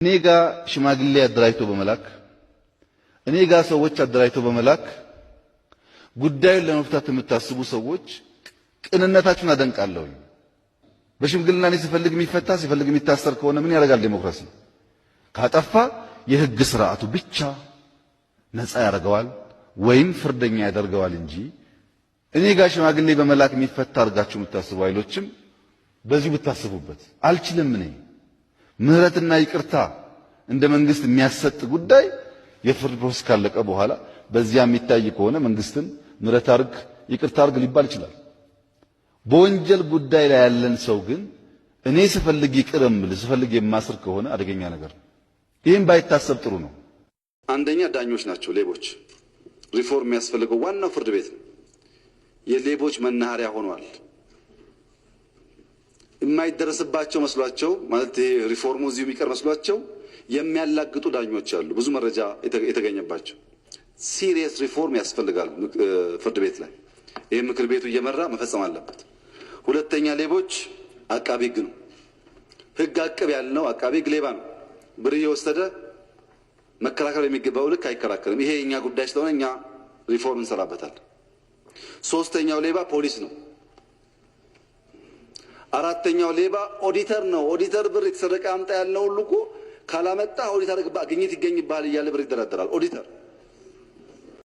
እኔ ጋር ሽማግሌ አደራጅቶ በመላክ እኔ ጋር ሰዎች አደራጅቶ በመላክ ጉዳዩን ለመፍታት የምታስቡ ሰዎች ቅንነታችሁን አደንቃለሁ። በሽምግልና እኔ ሲፈልግ የሚፈታ ሲፈልግ የሚታሰር ከሆነ ምን ያደርጋል ዲሞክራሲ? ካጠፋ የህግ ስርዓቱ ብቻ ነፃ ያደርገዋል ወይም ፍርደኛ ያደርገዋል እንጂ እኔ ጋር ሽማግሌ በመላክ የሚፈታ አድርጋችሁ የምታስቡ ኃይሎችም በዚህ ብታስቡበት አልችልም። እኔ ምህረትና ይቅርታ እንደ መንግስት የሚያሰጥ ጉዳይ የፍርድ ፕሮሰስ ካለቀ በኋላ በዚያ የሚታይ ከሆነ መንግስትን ምህረት አድርግ ይቅርታ አድርግ ሊባል ይችላል። በወንጀል ጉዳይ ላይ ያለን ሰው ግን እኔ ስፈልግ ይቅር እምል ስፈልግ የማስር ከሆነ አደገኛ ነገር ነው። ይህም ባይታሰብ ጥሩ ነው። አንደኛ ዳኞች ናቸው ሌቦች። ሪፎርም የሚያስፈልገው ዋናው ፍርድ ቤት ነው። የሌቦች መናኸሪያ ሆኗል። የማይደረስባቸው መስሏቸው ማለት ይሄ ሪፎርሙ እዚሁ የሚቀር መስሏቸው የሚያላግጡ ዳኞች አሉ። ብዙ መረጃ የተገኘባቸው ሲሪየስ ሪፎርም ያስፈልጋል ፍርድ ቤት ላይ። ይሄ ምክር ቤቱ እየመራ መፈጸም አለበት። ሁለተኛ ሌቦች አቃቢ ሕግ ነው። ሕግ አቅብ ያልነው አቃቢ ሕግ ሌባ ነው። ብር እየወሰደ መከራከር የሚገባው ልክ አይከራከርም። ይሄ የኛ ጉዳይ ስለሆነ እኛ ሪፎርም እንሰራበታለን። ሶስተኛው ሌባ ፖሊስ ነው። አራተኛው ሌባ ኦዲተር ነው። ኦዲተር ብር የተሰረቀ አምጣ ያልነው ሁሉ እኮ ካላመጣ ኦዲተር ግኝት ይገኝብሃል እያለ ብር ይደረደራል ኦዲተር